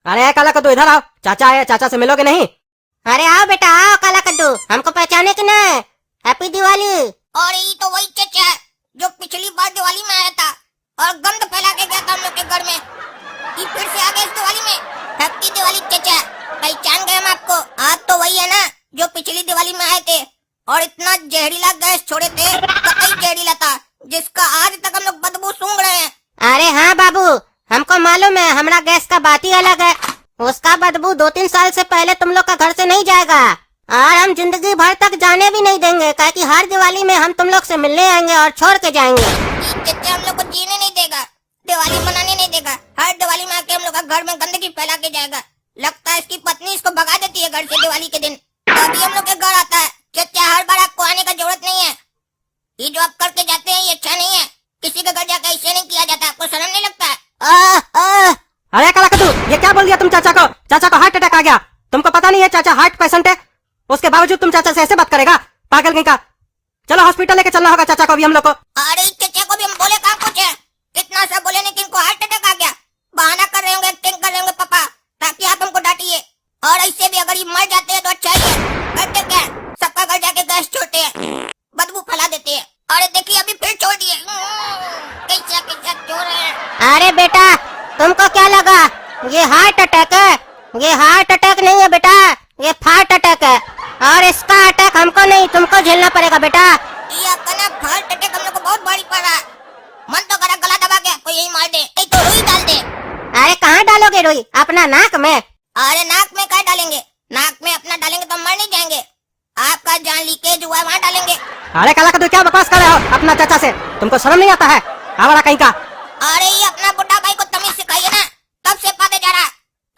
अरे काला कद्दू इधर आओ, चाचा आए, चाचा से मिलोगे नहीं? अरे आओ बेटा आओ काला कद्दू, हमको पहचाने कि नहीं? हैप्पी दिवाली। और ये तो वही चचा है जो पिछली बार दिवाली में आया था और गंद फैला के गया था हम लोग के घर में। ये फिर से आ गया इस दिवाली में। हैप्पी दिवाली चचा, पहचान गए हम आपको। आप तो वही है ना जो पिछली दिवाली में आए थे और इतना जहरीला गैस छोड़े थे, कतई जहरीला था, जिसका आज तक हम लोग बदबू सूंघ रहे हैं। अरे हाँ बाबू, हमको मालूम है, हमारा गैस का बात ही अलग है। उसका बदबू 2-3 साल से पहले तुम लोग का घर से नहीं जाएगा और हम जिंदगी भर तक जाने भी नहीं देंगे, क्योंकि हर दिवाली में हम तुम लोग से मिलने आएंगे और छोड़ के जाएंगे। चचा हम लोग को जीने नहीं देगा, दिवाली मनाने नहीं देगा। हर दिवाली में आके हम लोग का घर में गंदगी फैला के जाएगा। लगता है इसकी पत्नी इसको भगा देती है घर से दिवाली के दिन, तभी हम लोग के घर आता है। चचा हर बार आपको आने का जरूरत नहीं है। ये जो आप करके जाते हैं ये अच्छा नहीं है। किसी के घर जाकर ऐसे नहीं किया जाता, आपको शर्म नहीं लगता है? अरे काला कद्दू, ये क्या बोल दिया तुम चाचा को? चाचा को हार्ट अटैक आ गया। तुमको पता नहीं है चाचा हार्ट पेशेंट है, उसके बावजूद तुम चाचा से ऐसे बात करेगा? पागल कहीं का। चलो हॉस्पिटल लेके चलना होगा चाचा को भी हम लोग को। अरे चचा को भी हम बोले कहाँ कुछ है, कितना सा बोले लेकिन इनको हार्ट अटैक आ गया। बहाना कर रहे होंगे, एक्टिंग कर रहे होंगे पापा, ताकि आप हमको डांटिए। और ऐसे भी अगर ये मर जाते हैं तो अच्छा ही है। करते क्या, सबका घर जाके गैस छोड़ते हैं, बदबू फैला देते हैं। और देखिए अभी फिर छोड़ दिए, कैसा कैसा छोड़ रहे हैं। अरे बेटा तुमको क्या लगा ये हार्ट अटैक है? ये हार्ट अटैक नहीं है बेटा, ये फार्ट अटैक है। और इसका अटैक हमको नहीं तुमको झेलना पड़ेगा बेटा। ये आपका ना हार्ट अटैक हम लोग को बहुत भारी पड़ रहा है। मन तो करा गला दबा के कोई यही मार दे, एक तो रुई डाल दे। अरे कहाँ डालोगे रुई? अपना नाक में? अरे नाक में क्या डालेंगे, नाक में अपना डालेंगे तो मर नहीं जाएंगे। आपका जान लीकेज हुआ है वहाँ डालेंगे। अरे काला कद्दू क्या बकवास कर रहे हो अपना चाचा से? तुमको शर्म नहीं आता है? आवारा कहीं का। अरे ये अपना बुढ़ा भाई को तमीज सिखाइए ना, तब से पाते जा रहा है।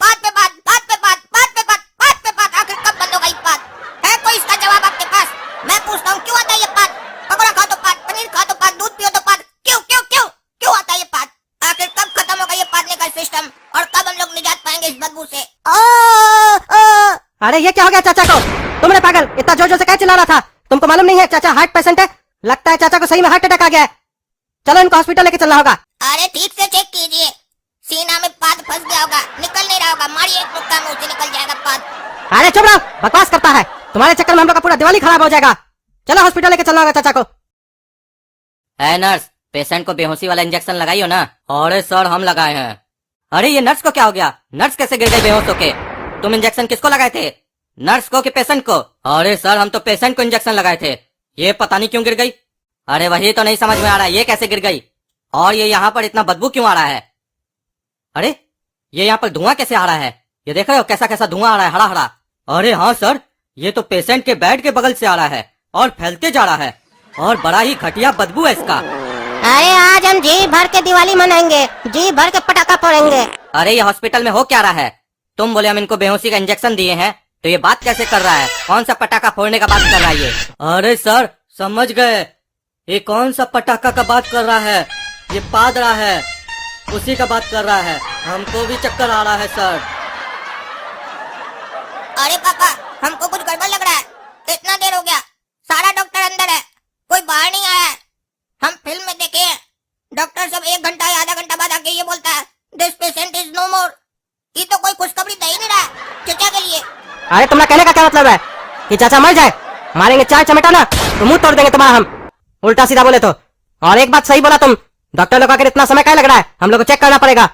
बात पे बात, बात पे बात, बात पे बात, बात पे बात। आखिर कब बंद होगा ये बात? है कोई इसका जवाब आपके पास? मैं पूछता हूँ क्यों आता है ये बात? पकौड़ा खा तो बात, पनीर खा तो बात, दूध पियो तो बात। क्यों क्यों क्यों क्यों आता है ये बात? आखिर कब खत्म होगा ये पादने का सिस्टम और कब हम लोग निजात पाएंगे इस बदबू से? अरे ये क्या हो गया चाचा को? तुमने पागल इतना जोर जोर से क्या चिल्ला रहा था? तुमको मालूम नहीं है चाचा हार्ट पेशेंट है? लगता है चाचा को सही में हार्ट अटैक आ गया है। चलो इनको हॉस्पिटल लेके चलना होगा। अरे ठीक से चेक कीजिए, सीना में पाद फंस गया होगा, निकल नहीं रहा होगा। मारिए एक मुक्का मुंह से निकल जाएगा पाद। अरे चुप रहो, बकवास करता है। तुम्हारे चक्कर में हम लोग का पूरा दिवाली खराब हो जाएगा। चलो हॉस्पिटल लेके चलना होगा चाचा को। है नर्स, पेशेंट को बेहोशी वाला इंजेक्शन लगाइयो ना। अरे सर हम लगाए हैं। अरे ये नर्स को क्या हो गया? नर्स कैसे गिर गई बेहोश होके? तुम इंजेक्शन किसको लगाए थे, नर्स को कि पेशेंट को? अरे सर हम तो पेशेंट को इंजेक्शन लगाए थे, ये पता नहीं क्यों गिर गई। अरे वही तो नहीं समझ में आ रहा है, ये कैसे गिर गई? और ये यहाँ पर इतना बदबू क्यों आ रहा है? अरे ये यहाँ पर धुआं कैसे आ रहा है? ये देख रहे हो कैसा कैसा धुआं आ रहा है, हरा हरा। अरे हाँ सर, ये तो पेशेंट के बेड के बगल से आ रहा है और फैलते जा रहा है और बड़ा ही घटिया बदबू है इसका। अरे आज हम जी भर के दिवाली मनाएंगे, जी भर के पटाखा फोड़ेंगे। अरे ये हॉस्पिटल में हो क्या रहा है? तुम बोले हम इनको बेहोशी का इंजेक्शन दिए हैं, तो ये बात कैसे कर रहा है? कौन सा पटाखा फोड़ने का बात कर रहा है ये? अरे सर समझ गए, ये कौन सा पटाखा का बात कर रहा है? ये पाद रहा है, उसी का बात कर रहा है। हमको भी चक्कर आ रहा है सर। अरे पापा हमको कुछ गड़बड़ लग रहा है, इतना देर हो गया, सारा डॉक्टर अंदर है, कोई बाहर नहीं आया है। हम फिल्म में देखे हैं, डॉक्टर सब 1 घंटा या आधा घंटा बाद आके ये बोलता है दिस पेशेंट इज नो मोर। ये तो कोई खुशखबरी दे ही नहीं रहा है चचा के लिए। अरे तुम्हारा कहने का क्या मतलब है कि चाचा मर जाए? मारेंगे 4 चमेटा ना तो मुंह तोड़ देंगे तुम्हारा हम, उल्टा सीधा बोले तो। और एक बात सही बोला तुम, डॉक्टर लोग आकर इतना समय क्या लग रहा है? हम लोग को चेक करना पड़ेगा।